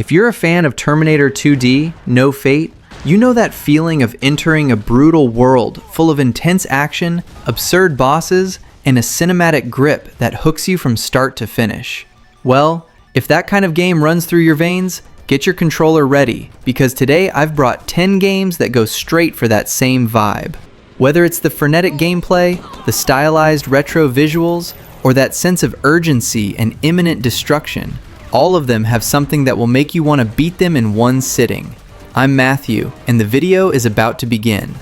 If you're a fan of Terminator 2D, No Fate, you know that feeling of entering a brutal world full of intense action, absurd bosses, and a cinematic grip that hooks you from start to finish. Well, if that kind of game runs through your veins, get your controller ready, because today I've brought 10 games that go straight for that same vibe. Whether it's the frenetic gameplay, the stylized retro visuals, or that sense of urgency and imminent destruction, all of them have something that will make you want to beat them in one sitting. I'm Matthew, and the video is about to begin.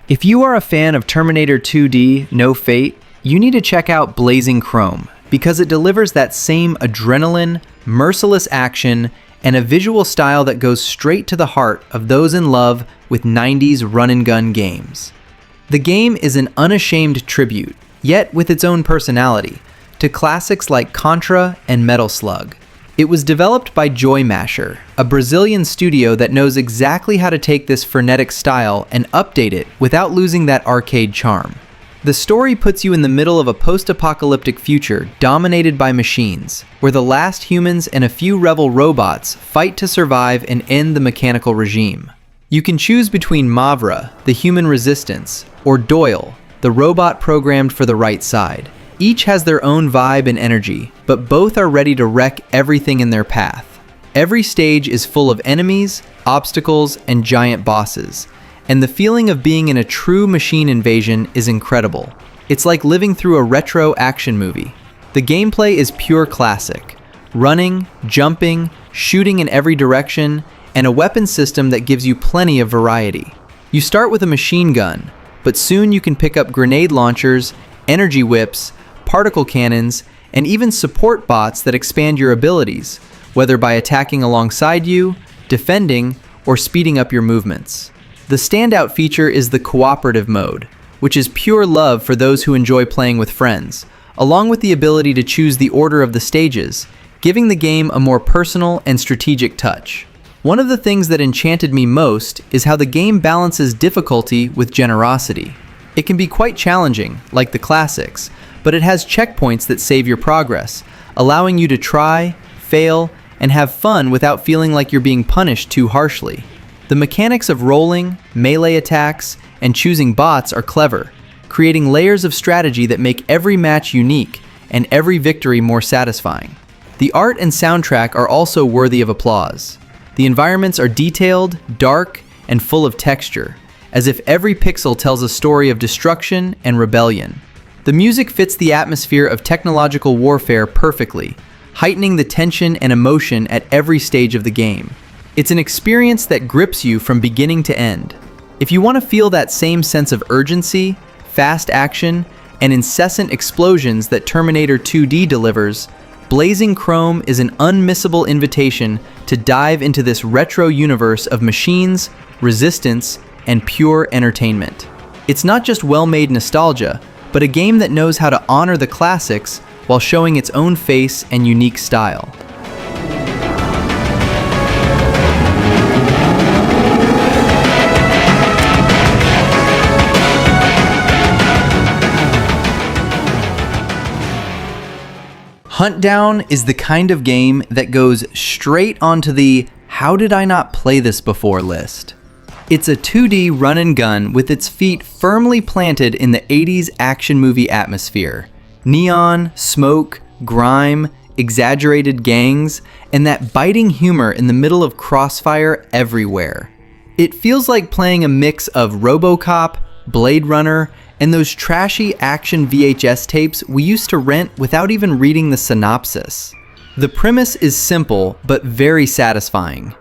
If you are a fan of Terminator 2D, No Fate, you need to check out Blazing Chrome, because it delivers that same adrenaline, merciless action, and a visual style that goes straight to the heart of those in love with 90s run-and-gun games. The game is an unashamed tribute, yet with its own personality, to classics like Contra and Metal Slug. It was developed by Joy Masher, a Brazilian studio that knows exactly how to take this frenetic style and update it without losing that arcade charm. The story puts you in the middle of a post-apocalyptic future dominated by machines, where the last humans and a few rebel robots fight to survive and end the mechanical regime. You can choose between Mavra, the human resistance, or Doyle, the robot programmed for the right side. Each has their own vibe and energy, but both are ready to wreck everything in their path. Every stage is full of enemies, obstacles, and giant bosses, and the feeling of being in a true machine invasion is incredible. It's like living through a retro action movie. The gameplay is pure classic. Running, jumping, shooting in every direction, and a weapon system that gives you plenty of variety. You start with a machine gun, but soon you can pick up grenade launchers, energy whips, particle cannons, and even support bots that expand your abilities, whether by attacking alongside you, defending, or speeding up your movements. The standout feature is the cooperative mode, which is pure love for those who enjoy playing with friends, along with the ability to choose the order of the stages, giving the game a more personal and strategic touch. One of the things that enchanted me most is how the game balances difficulty with generosity. It can be quite challenging, like the classics, but it has checkpoints that save your progress, allowing you to try, fail, and have fun without feeling like you're being punished too harshly. The mechanics of rolling, melee attacks, and choosing bots are clever, creating layers of strategy that make every match unique and every victory more satisfying. The art and soundtrack are also worthy of applause. The environments are detailed, dark, and full of texture, as if every pixel tells a story of destruction and rebellion. The music fits the atmosphere of technological warfare perfectly, heightening the tension and emotion at every stage of the game. It's an experience that grips you from beginning to end. If you want to feel that same sense of urgency, fast action, and incessant explosions that Terminator 2D delivers, Blazing Chrome is an unmissable invitation to dive into this retro universe of machines, resistance, and pure entertainment. It's not just well-made nostalgia, but a game that knows how to honor the classics while showing its own face and unique style. Huntdown is the kind of game that goes straight onto the "how did I not play this before" list. It's a 2D run and gun with its feet firmly planted in the 80s action movie atmosphere. Neon, smoke, grime, exaggerated gangs, and that biting humor in the middle of crossfire everywhere. It feels like playing a mix of RoboCop, Blade Runner, and those trashy action VHS tapes we used to rent without even reading the synopsis. The premise is simple, but very satisfying.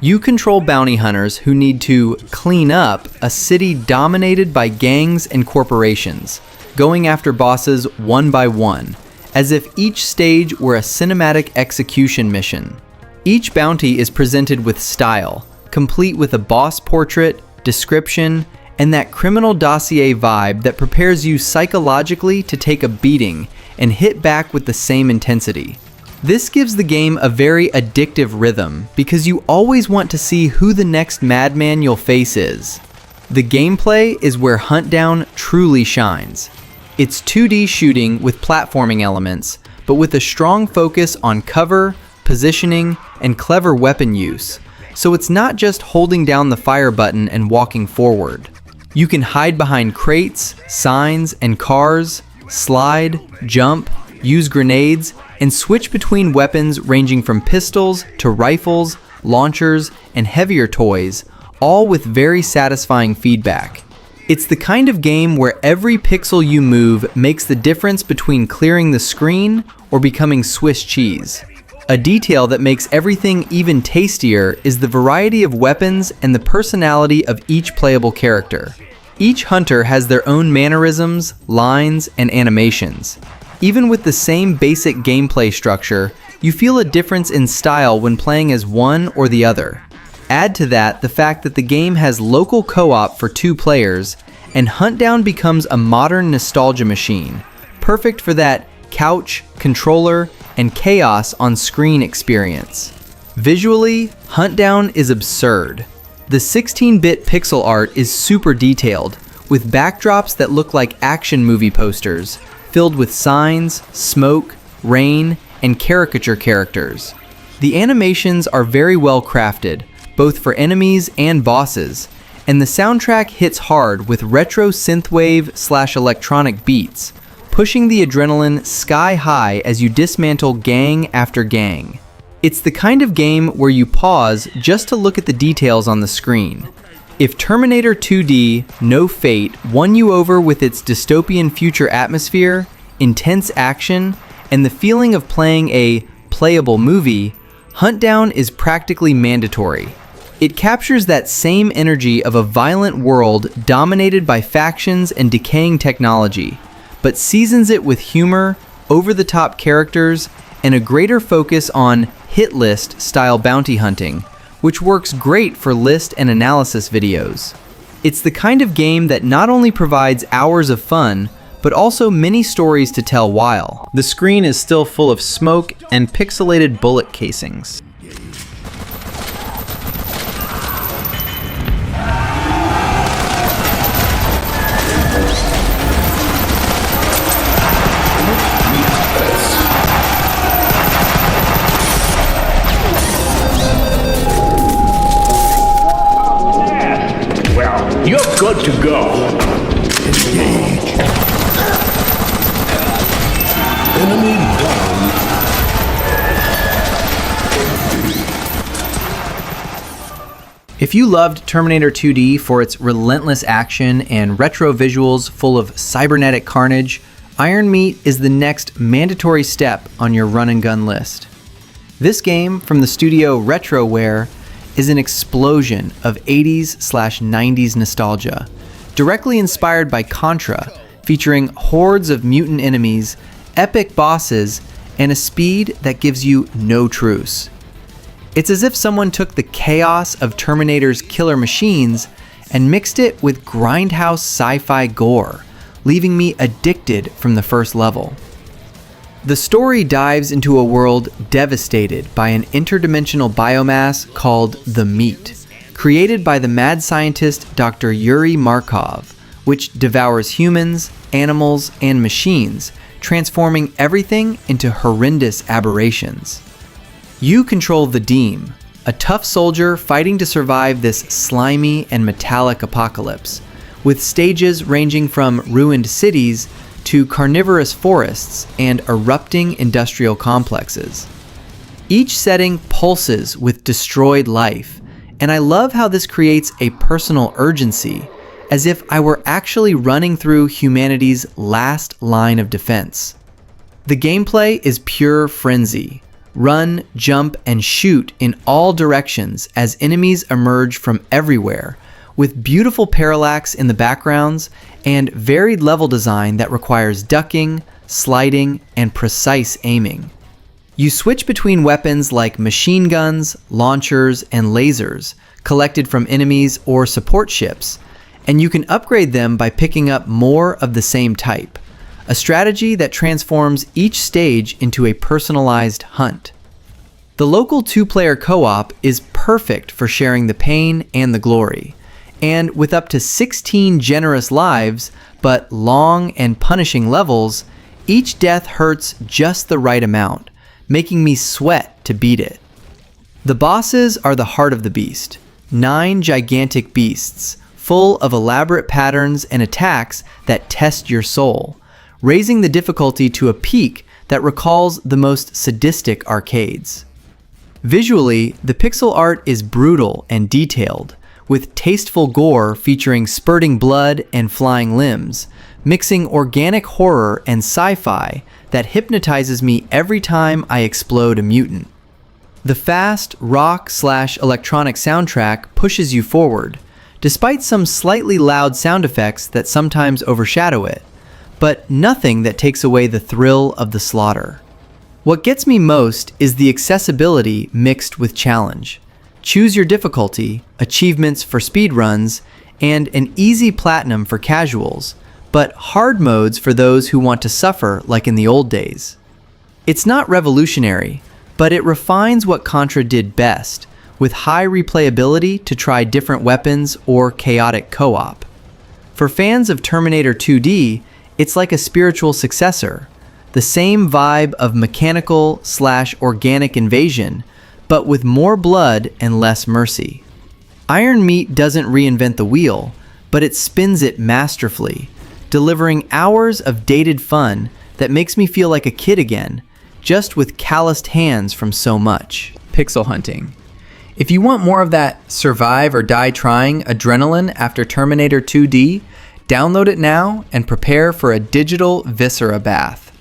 You control bounty hunters who need to clean up a city dominated by gangs and corporations, going after bosses one by one, as if each stage were a cinematic execution mission. Each bounty is presented with style, complete with a boss portrait, description, and that criminal dossier vibe that prepares you psychologically to take a beating and hit back with the same intensity. This gives the game a very addictive rhythm because you always want to see who the next madman you'll face is. The gameplay is where Huntdown truly shines. It's 2D shooting with platforming elements, but with a strong focus on cover, positioning, and clever weapon use. So it's not just holding down the fire button and walking forward. You can hide behind crates, signs, and cars, slide, jump, use grenades, and switch between weapons ranging from pistols to rifles, launchers, and heavier toys, all with very satisfying feedback. It's the kind of game where every pixel you move makes the difference between clearing the screen or becoming Swiss cheese. A detail that makes everything even tastier is the variety of weapons and the personality of each playable character. Each hunter has their own mannerisms, lines, and animations. Even with the same basic gameplay structure, you feel a difference in style when playing as one or the other. Add to that the fact that the game has local co-op for 2 players, and Huntdown becomes a modern nostalgia machine, perfect for that couch, controller, and chaos on screen experience. Visually, Huntdown is absurd. The 16-bit pixel art is super detailed, with backdrops that look like action movie posters, filled with signs, smoke, rain, and caricature characters. The animations are very well crafted, both for enemies and bosses, and the soundtrack hits hard with retro synthwave/electronic beats, pushing the adrenaline sky high as you dismantle gang after gang. It's the kind of game where you pause just to look at the details on the screen. If Terminator 2D No Fate won you over with its dystopian future atmosphere, intense action, and the feeling of playing a playable movie, Huntdown is practically mandatory. It captures that same energy of a violent world dominated by factions and decaying technology, but seasons it with humor, over-the-top characters, and a greater focus on hit list style bounty hunting, which works great for list and analysis videos. It's the kind of game that not only provides hours of fun, but also many stories to tell while the screen is still full of smoke and pixelated bullet casings. You're good to go. Engage. Enemy down. If you loved Terminator 2D for its relentless action and retro visuals full of cybernetic carnage, Iron Meat is the next mandatory step on your run and gun list. This game from the studio Retroware is an explosion of 80s/90s nostalgia, directly inspired by Contra, featuring hordes of mutant enemies, epic bosses, and a speed that gives you no truce. It's as if someone took the chaos of Terminator's killer machines and mixed it with grindhouse sci-fi gore, leaving me addicted from the first level. The story dives into a world devastated by an interdimensional biomass called the Meat, created by the mad scientist Dr. Yuri Markov, which devours humans, animals, and machines, transforming everything into horrendous aberrations. You control the Deem, a tough soldier fighting to survive this slimy and metallic apocalypse, with stages ranging from ruined cities to carnivorous forests and erupting industrial complexes. Each setting pulses with destroyed life, and I love how this creates a personal urgency, as if I were actually running through humanity's last line of defense. The gameplay is pure frenzy. Run, jump, and shoot in all directions as enemies emerge from everywhere, with beautiful parallax in the backgrounds and varied level design that requires ducking, sliding, and precise aiming. You switch between weapons like machine guns, launchers, and lasers collected from enemies or support ships, and you can upgrade them by picking up more of the same type, a strategy that transforms each stage into a personalized hunt. The local 2-player co-op is perfect for sharing the pain and the glory, And with up to 16 generous lives, but long and punishing levels, each death hurts just the right amount, making me sweat to beat it. The bosses are the heart of the beast. 9 gigantic beasts, full of elaborate patterns and attacks that test your soul, raising the difficulty to a peak that recalls the most sadistic arcades. Visually, the pixel art is brutal and detailed, with tasteful gore featuring spurting blood and flying limbs, mixing organic horror and sci-fi that hypnotizes me every time I explode a mutant. The fast rock/electronic soundtrack pushes you forward, despite some slightly loud sound effects that sometimes overshadow it, but nothing that takes away the thrill of the slaughter. What gets me most is the accessibility mixed with challenge. Choose your difficulty, achievements for speedruns, and an easy platinum for casuals, but hard modes for those who want to suffer like in the old days. It's not revolutionary, but it refines what Contra did best, with high replayability to try different weapons or chaotic co-op. For fans of Terminator 2D, it's like a spiritual successor, the same vibe of mechanical/organic invasion, but with more blood and less mercy. Iron Meat doesn't reinvent the wheel, but it spins it masterfully, delivering hours of dated fun that makes me feel like a kid again, just with calloused hands from so much. Pixel hunting. If you want more of that survive or die trying adrenaline after Terminator 2D, download it now and prepare for a digital viscera bath.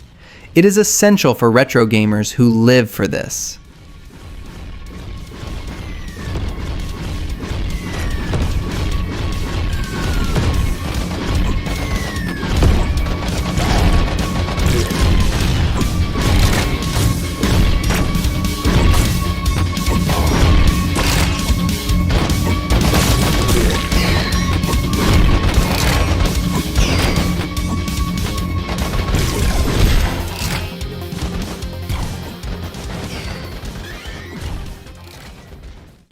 It is essential for retro gamers who live for this.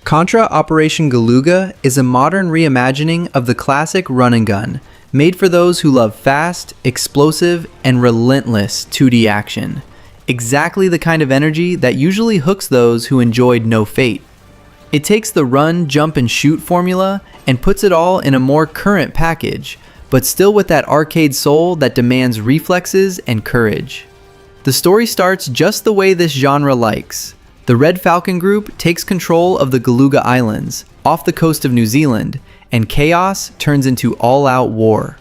Contra Operation Galuga is a modern reimagining of the classic run and gun, made for those who love fast, explosive, and relentless 2D action. Exactly the kind of energy that usually hooks those who enjoyed No Fate. It takes the run, jump, and shoot formula and puts it all in a more current package, but still with that arcade soul that demands reflexes and courage. The story starts just the way this genre likes. The Red Falcon Group takes control of the Galuga Islands, off the coast of New Zealand, and chaos turns into all-out war.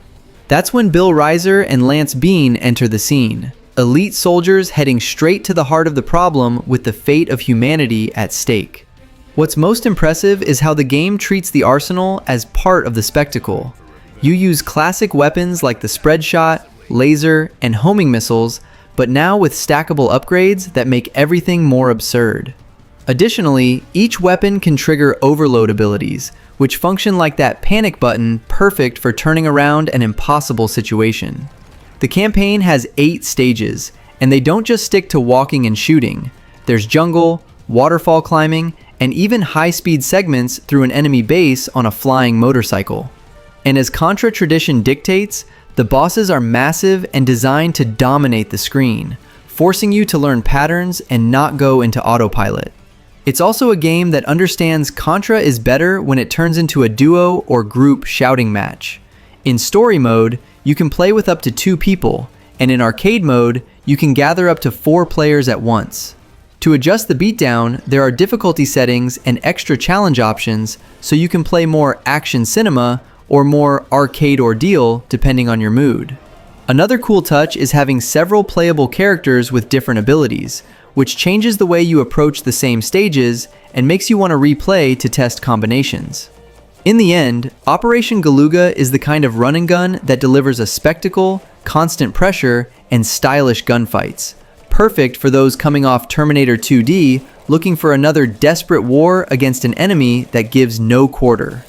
That's when Bill Reiser and Lance Bean enter the scene, elite soldiers heading straight to the heart of the problem with the fate of humanity at stake. What's most impressive is how the game treats the arsenal as part of the spectacle. You use classic weapons like the spread shot, laser, and homing missiles, but now with stackable upgrades that make everything more absurd. Additionally, each weapon can trigger overload abilities, which function like that panic button perfect for turning around an impossible situation. The campaign has 8 stages, and they don't just stick to walking and shooting. There's jungle, waterfall climbing, and even high-speed segments through an enemy base on a flying motorcycle. And as Contra tradition dictates, the bosses are massive and designed to dominate the screen, forcing you to learn patterns and not go into autopilot. It's also a game that understands Contra is better when it turns into a duo or group shouting match. In story mode, you can play with up to 2 people, and in arcade mode, you can gather up to 4 players at once. To adjust the beatdown, there are difficulty settings and extra challenge options, so you can play more action cinema or more arcade ordeal depending on your mood. Another cool touch is having several playable characters with different abilities, which changes the way you approach the same stages and makes you want to replay to test combinations. In the end, Operation Galuga is the kind of run and gun that delivers a spectacle, constant pressure, and stylish gunfights. Perfect for those coming off Terminator 2D looking for another desperate war against an enemy that gives no quarter.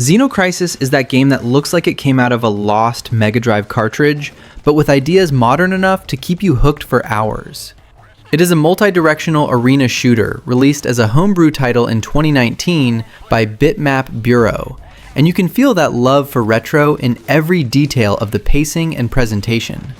Xeno Crisis is that game that looks like it came out of a lost Mega Drive cartridge, but with ideas modern enough to keep you hooked for hours. It is a multi-directional arena shooter released as a homebrew title in 2019 by Bitmap Bureau, and you can feel that love for retro in every detail of the pacing and presentation.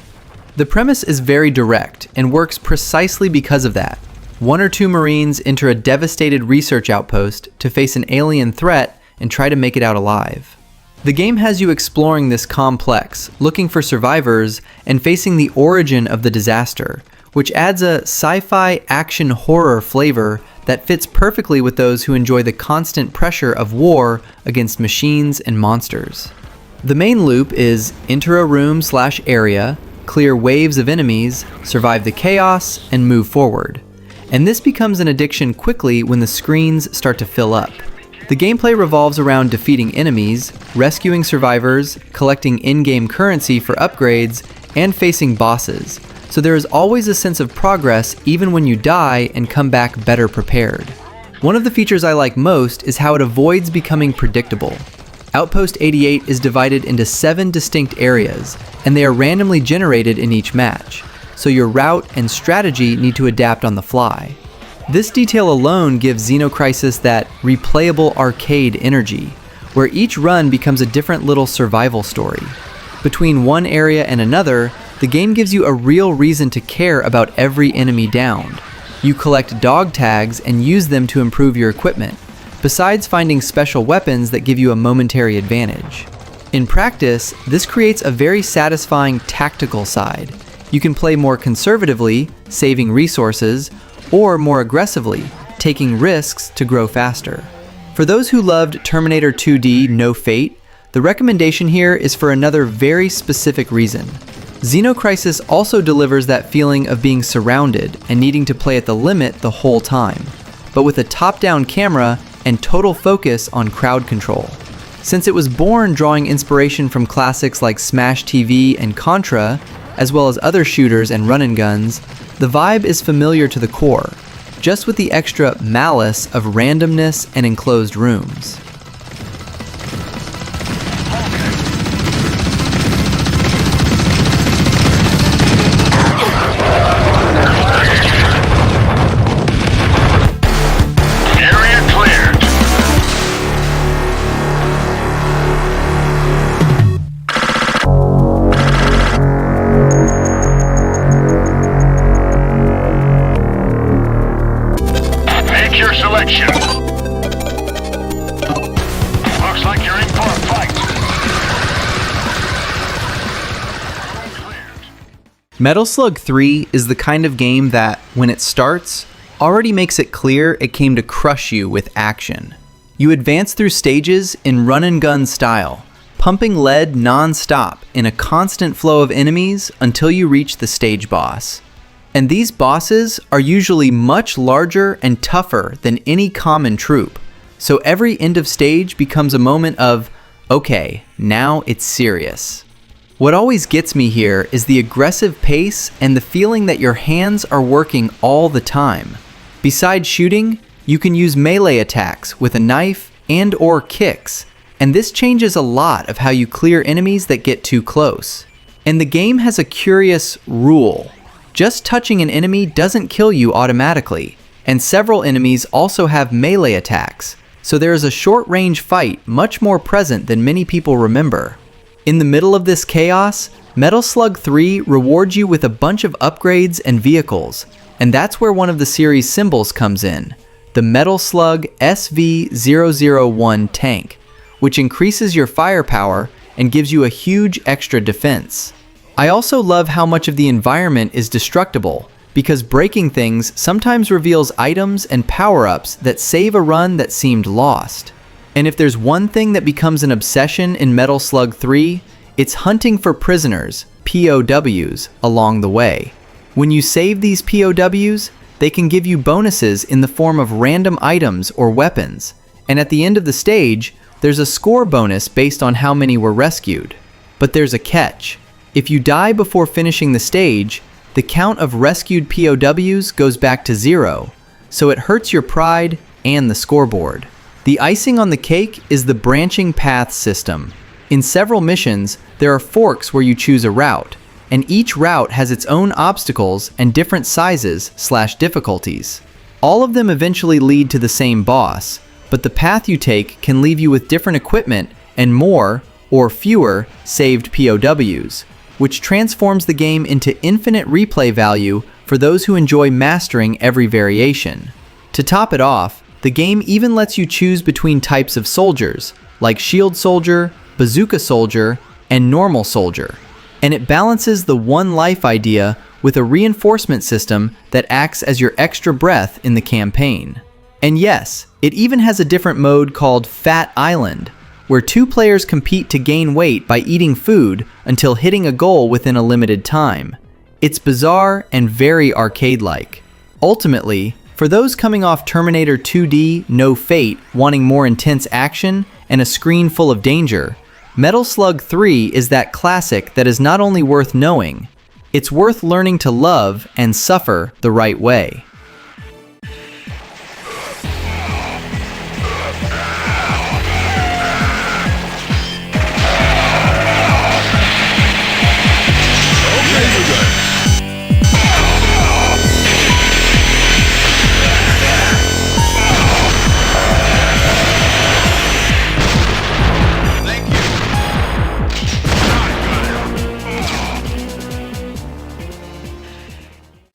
The premise is very direct and works precisely because of that. One or two Marines enter a devastated research outpost to face an alien threat and try to make it out alive. The game has you exploring this complex, looking for survivors, and facing the origin of the disaster, which adds a sci-fi action horror flavor that fits perfectly with those who enjoy the constant pressure of war against machines and monsters. The main loop is enter a room/area, clear waves of enemies, survive the chaos, and move forward. And this becomes an addiction quickly when the screens start to fill up. The gameplay revolves around defeating enemies, rescuing survivors, collecting in-game currency for upgrades, and facing bosses, so there is always a sense of progress even when you die and come back better prepared. One of the features I like most is how it avoids becoming predictable. Outpost 88 is divided into 7 distinct areas, and they are randomly generated in each match, so your route and strategy need to adapt on the fly. This detail alone gives Xeno Crisis that replayable arcade energy, where each run becomes a different little survival story. Between one area and another, the game gives you a real reason to care about every enemy downed. You collect dog tags and use them to improve your equipment, besides finding special weapons that give you a momentary advantage. In practice, this creates a very satisfying tactical side. You can play more conservatively, saving resources, or more aggressively, taking risks to grow faster. For those who loved Terminator 2D No Fate, the recommendation here is for another very specific reason. Xeno Crisis also delivers that feeling of being surrounded and needing to play at the limit the whole time, but with a top-down camera and total focus on crowd control. Since it was born drawing inspiration from classics like Smash TV and Contra, as well as other shooters and run-and-guns, the vibe is familiar to the core, just with the extra malice of randomness and enclosed rooms. Metal Slug 3 is the kind of game that, when it starts, already makes it clear it came to crush you with action. You advance through stages in run-and-gun style, pumping lead non-stop in a constant flow of enemies until you reach the stage boss. And these bosses are usually much larger and tougher than any common troop, so every end of stage becomes a moment of, okay, now it's serious. What always gets me here is the aggressive pace and the feeling that your hands are working all the time. Besides shooting, you can use melee attacks with a knife and/or kicks, and this changes a lot of how you clear enemies that get too close. And the game has a curious rule. Just touching an enemy doesn't kill you automatically, and several enemies also have melee attacks, so there is a short-range fight much more present than many people remember. In the middle of this chaos, Metal Slug 3 rewards you with a bunch of upgrades and vehicles, and that's where one of the series symbols comes in, the Metal Slug SV-001 tank, which increases your firepower and gives you a huge extra defense. I also love how much of the environment is destructible, because breaking things sometimes reveals items and power-ups that save a run that seemed lost. And if there's one thing that becomes an obsession in Metal Slug 3, it's hunting for prisoners, POWs, along the way. When you save these POWs, they can give you bonuses in the form of random items or weapons, and at the end of the stage, there's a score bonus based on how many were rescued. But there's a catch. If you die before finishing the stage, the count of rescued POWs goes back to 0, so it hurts your pride and the scoreboard. The icing on the cake is the branching path system. In several missions, there are forks where you choose a route, and each route has its own obstacles and different sizes/difficulties. All of them eventually lead to the same boss, but the path you take can leave you with different equipment and more, or fewer, saved POWs, which transforms the game into infinite replay value for those who enjoy mastering every variation. To top it off, the game even lets you choose between types of soldiers, like Shield Soldier, Bazooka Soldier, and Normal Soldier. And it balances the one life idea with a reinforcement system that acts as your extra breath in the campaign. And yes, it even has a different mode called Fat Island, where two players compete to gain weight by eating food until hitting a goal within a limited time. It's bizarre and very arcade-like. Ultimately, for those coming off Terminator 2D No Fate wanting more intense action and a screen full of danger, Metal Slug 3 is that classic that is not only worth knowing, it's worth learning to love and suffer the right way.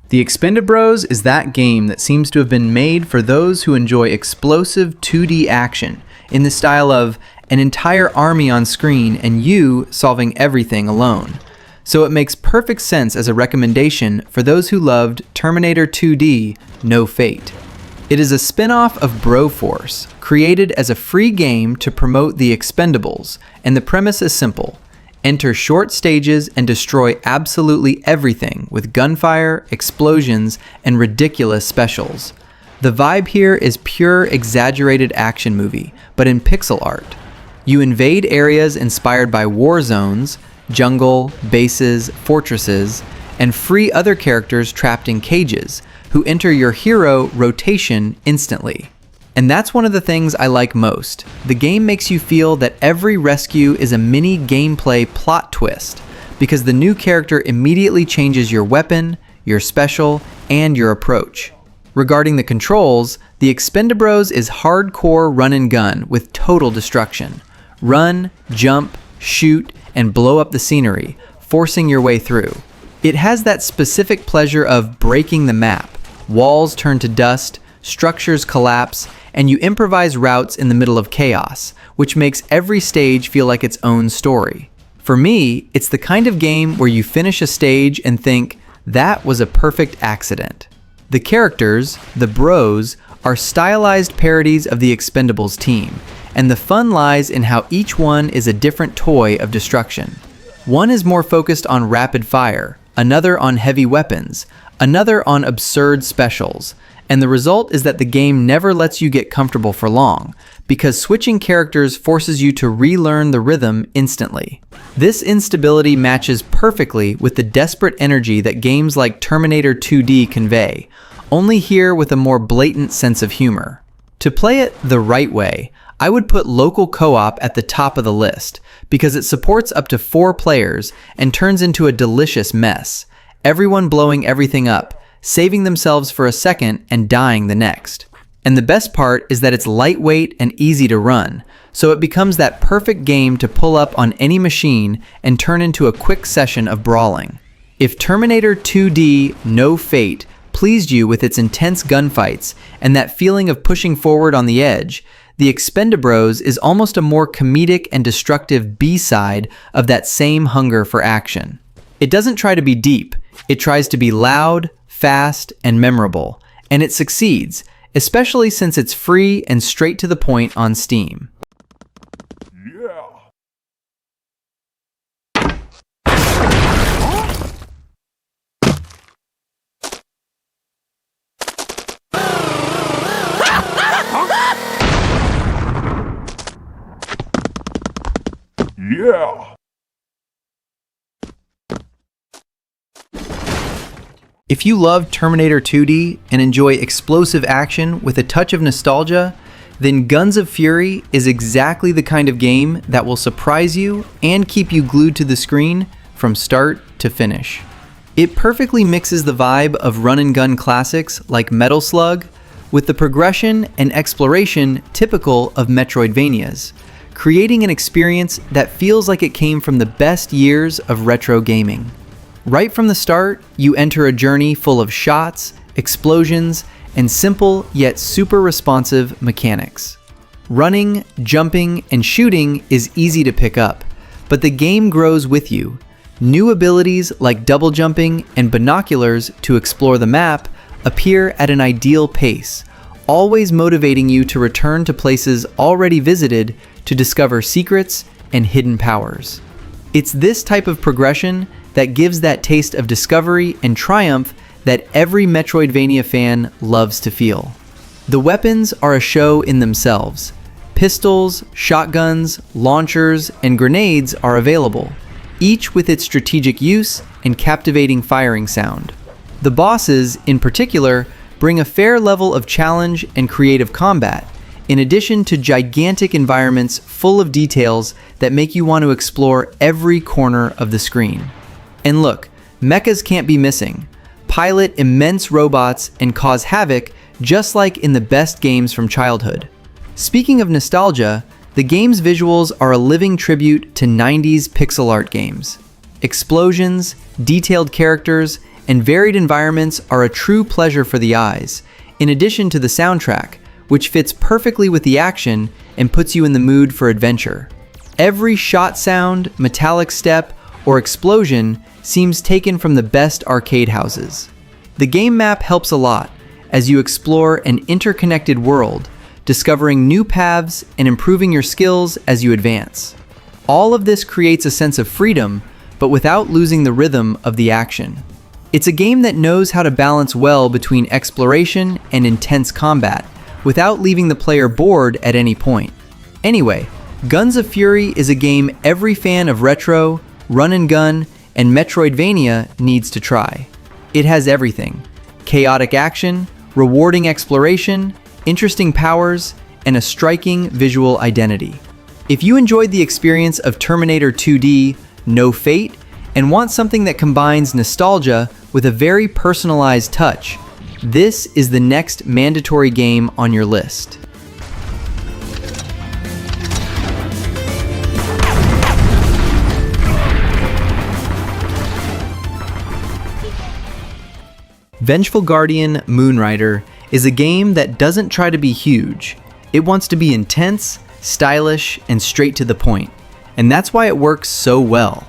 The Expendabros is that game that seems to have been made for those who enjoy explosive 2D action in the style of an entire army on screen and you solving everything alone. So it makes perfect sense as a recommendation for those who loved Terminator 2D No Fate. It is a spin-off of Broforce, created as a free game to promote the Expendables, and the premise is simple. Enter short stages and destroy absolutely everything with gunfire, explosions, and ridiculous specials. The vibe here is pure exaggerated action movie, but in pixel art. You invade areas inspired by war zones, jungle, bases, fortresses, and free other characters trapped in cages, who enter your hero rotation instantly. And that's one of the things I like most. The game makes you feel that every rescue is a mini gameplay plot twist, because the new character immediately changes your weapon, your special, and your approach. Regarding the controls, the Expendabros is hardcore run and gun with total destruction. Run, jump, shoot, and blow up the scenery, forcing your way through. It has that specific pleasure of breaking the map. Walls turn to dust, structures collapse, and you improvise routes in the middle of chaos, which makes every stage feel like its own story. For me, it's the kind of game where you finish a stage and think, that was a perfect accident. The characters, the bros, are stylized parodies of the Expendables team, and the fun lies in how each one is a different toy of destruction. One is more focused on rapid fire, another on heavy weapons, another on absurd specials, and the result is that the game never lets you get comfortable for long, because switching characters forces you to relearn the rhythm instantly. This instability matches perfectly with the desperate energy that games like Terminator 2D convey, only here with a more blatant sense of humor. To play it the right way, I would put local co-op at the top of the list, because it supports up to 4 players and turns into a delicious mess, everyone blowing everything up, saving themselves for a second and dying the next. And the best part is that it's lightweight and easy to run, so it becomes that perfect game to pull up on any machine and turn into a quick session of brawling. If Terminator 2D No Fate pleased you with its intense gunfights and that feeling of pushing forward on the edge, the Expendabros is almost a more comedic and destructive B-side of that same hunger for action. It doesn't try to be deep, it tries to be loud, fast, and memorable, and it succeeds, especially since it's free and straight to the point on Steam. Yeah! If you love Terminator 2D and enjoy explosive action with a touch of nostalgia, then Guns of Fury is exactly the kind of game that will surprise you and keep you glued to the screen from start to finish. It perfectly mixes the vibe of run-and-gun classics like Metal Slug with the progression and exploration typical of Metroidvanias, creating an experience that feels like it came from the best years of retro gaming. Right from the start, you enter a journey full of shots, explosions, and simple yet super responsive mechanics. Running, jumping, and shooting is easy to pick up, but the game grows with you. New abilities like double jumping and binoculars to explore the map appear at an ideal pace, always motivating you to return to places already visited to discover secrets and hidden powers. It's this type of progression that gives that taste of discovery and triumph that every Metroidvania fan loves to feel. The weapons are a show in themselves. Pistols, shotguns, launchers, and grenades are available, each with its strategic use and captivating firing sound. The bosses, in particular, bring a fair level of challenge and creative combat, in addition to gigantic environments full of details that make you want to explore every corner of the screen. And look, mechas can't be missing. Pilot immense robots and cause havoc just like in the best games from childhood. Speaking of nostalgia, the game's visuals are a living tribute to 90s pixel art games. Explosions, detailed characters, and varied environments are a true pleasure for the eyes, in addition to the soundtrack, which fits perfectly with the action and puts you in the mood for adventure. Every shot sound, metallic step, or explosion seems taken from the best arcade houses. The game map helps a lot as you explore an interconnected world, discovering new paths and improving your skills as you advance. All of this creates a sense of freedom, but without losing the rhythm of the action. It's a game that knows how to balance well between exploration and intense combat, without leaving the player bored at any point. Anyway, Guns of Fury is a game every fan of retro, run and gun, and Metroidvania needs to try. It has everything: chaotic action, rewarding exploration, interesting powers, and a striking visual identity. If you enjoyed the experience of Terminator 2D, No Fate, and want something that combines nostalgia with a very personalized touch, this is the next mandatory game on your list. Vengeful Guardian Moonrider is a game that doesn't try to be huge. It wants to be intense, stylish, and straight to the point, and that's why it works so well.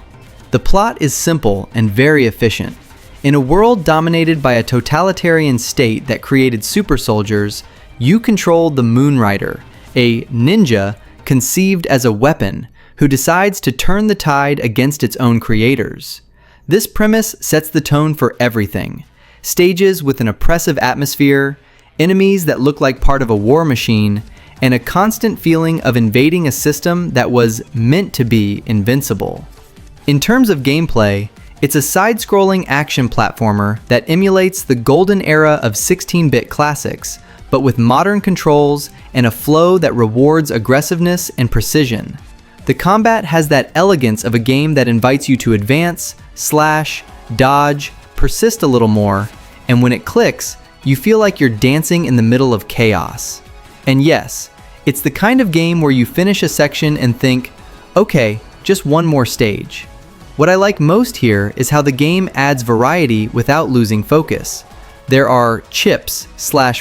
The plot is simple and very efficient. In a world dominated by a totalitarian state that created super soldiers, you control the Moonrider, a ninja conceived as a weapon who decides to turn the tide against its own creators. This premise sets the tone for everything. Stages with an oppressive atmosphere, enemies that look like part of a war machine, and a constant feeling of invading a system that was meant to be invincible. In terms of gameplay, it's a side-scrolling action platformer that emulates the golden era of 16-bit classics, but with modern controls and a flow that rewards aggressiveness and precision. The combat has that elegance of a game that invites you to advance, slash, dodge, persist a little more, and when it clicks, you feel like you're dancing in the middle of chaos. And yes, it's the kind of game where you finish a section and think, okay, just one more stage. What I like most here is how the game adds variety without losing focus. There are chips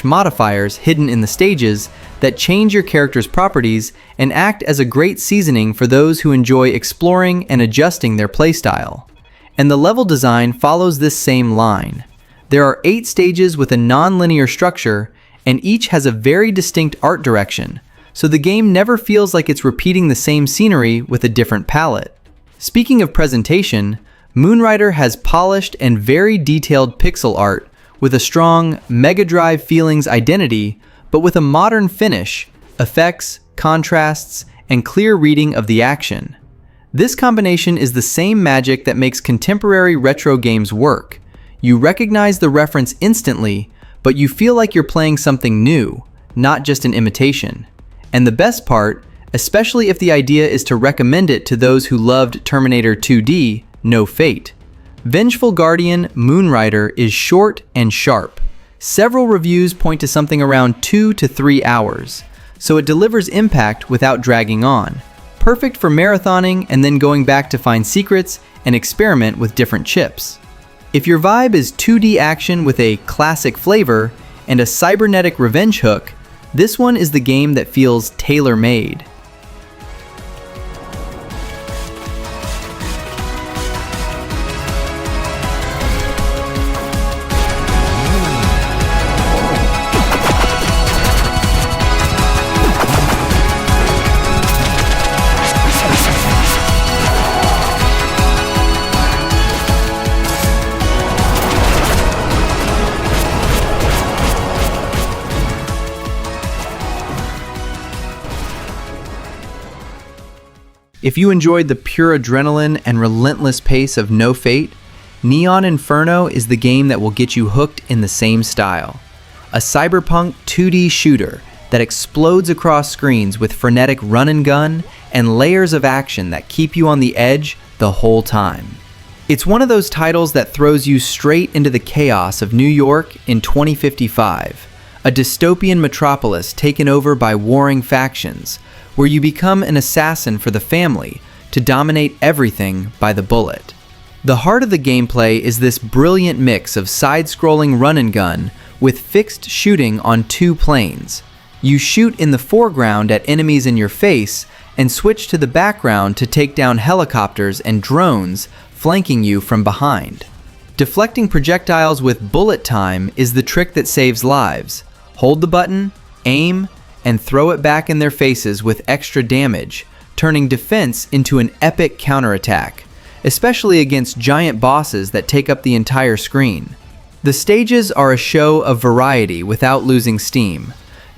/ modifiers hidden in the stages that change your character's properties and act as a great seasoning for those who enjoy exploring and adjusting their playstyle. And the level design follows this same line. There are 8 stages with a non-linear structure, and each has a very distinct art direction, so the game never feels like it's repeating the same scenery with a different palette. Speaking of presentation, Moonrider has polished and very detailed pixel art with a strong Mega Drive feelings identity, but with a modern finish, effects, contrasts, and clear reading of the action. This combination is the same magic that makes contemporary retro games work. You recognize the reference instantly, but you feel like you're playing something new, not just an imitation. And the best part, especially if the idea is to recommend it to those who loved Terminator 2D, No Fate. Vengeful Guardian Moonrider is short and sharp. Several reviews point to something around 2 to 3 hours, so it delivers impact without dragging on. Perfect for marathoning and then going back to find secrets and experiment with different chips. If your vibe is 2D action with a classic flavor and a cybernetic revenge hook, this one is the game that feels tailor-made. If you enjoyed the pure adrenaline and relentless pace of No Fate, Neon Inferno is the game that will get you hooked in the same style. A cyberpunk 2D shooter that explodes across screens with frenetic run and gun and layers of action that keep you on the edge the whole time. It's one of those titles that throws you straight into the chaos of New York in 2055, a dystopian metropolis taken over by warring factions, where you become an assassin for the family to dominate everything by the bullet. The heart of the gameplay is this brilliant mix of side-scrolling run and gun with fixed shooting on 2 planes. You shoot in the foreground at enemies in your face and switch to the background to take down helicopters and drones flanking you from behind. Deflecting projectiles with bullet time is the trick that saves lives. Hold the button, aim, and throw it back in their faces with extra damage, turning defense into an epic counterattack, especially against giant bosses that take up the entire screen. The stages are a show of variety without losing steam.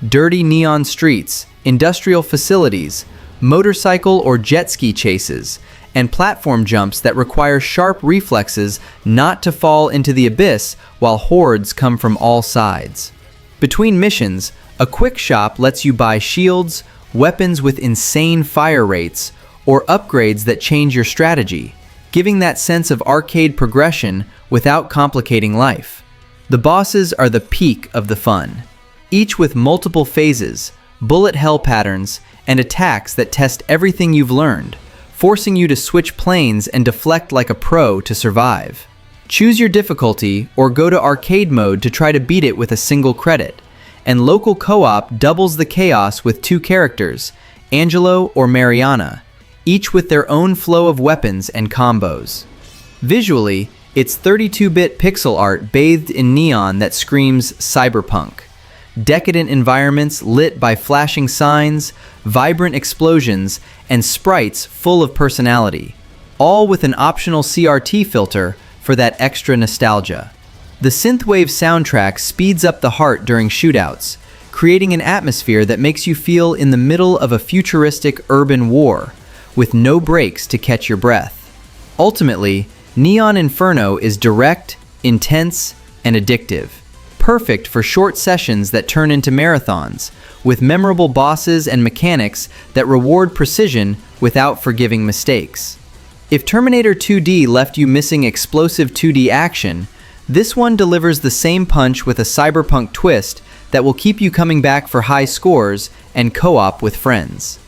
Dirty neon streets, industrial facilities, motorcycle or jet ski chases, and platform jumps that require sharp reflexes not to fall into the abyss while hordes come from all sides. Between missions, a quick shop lets you buy shields, weapons with insane fire rates, or upgrades that change your strategy, giving that sense of arcade progression without complicating life. The bosses are the peak of the fun, each with multiple phases, bullet hell patterns, and attacks that test everything you've learned, forcing you to switch planes and deflect like a pro to survive. Choose your difficulty or go to arcade mode to try to beat it with a single credit. And local co-op doubles the chaos with 2 characters, Angelo or Mariana, each with their own flow of weapons and combos. Visually, it's 32-bit pixel art bathed in neon that screams cyberpunk. Decadent environments lit by flashing signs, vibrant explosions, and sprites full of personality, all with an optional CRT filter for that extra nostalgia. The synthwave soundtrack speeds up the heart during shootouts, creating an atmosphere that makes you feel in the middle of a futuristic urban war, with no breaks to catch your breath. Ultimately, Neon Inferno is direct, intense, and addictive, perfect for short sessions that turn into marathons, with memorable bosses and mechanics that reward precision without forgiving mistakes. If Terminator 2D left you missing explosive 2D action, this one delivers the same punch with a cyberpunk twist that will keep you coming back for high scores and co-op with friends.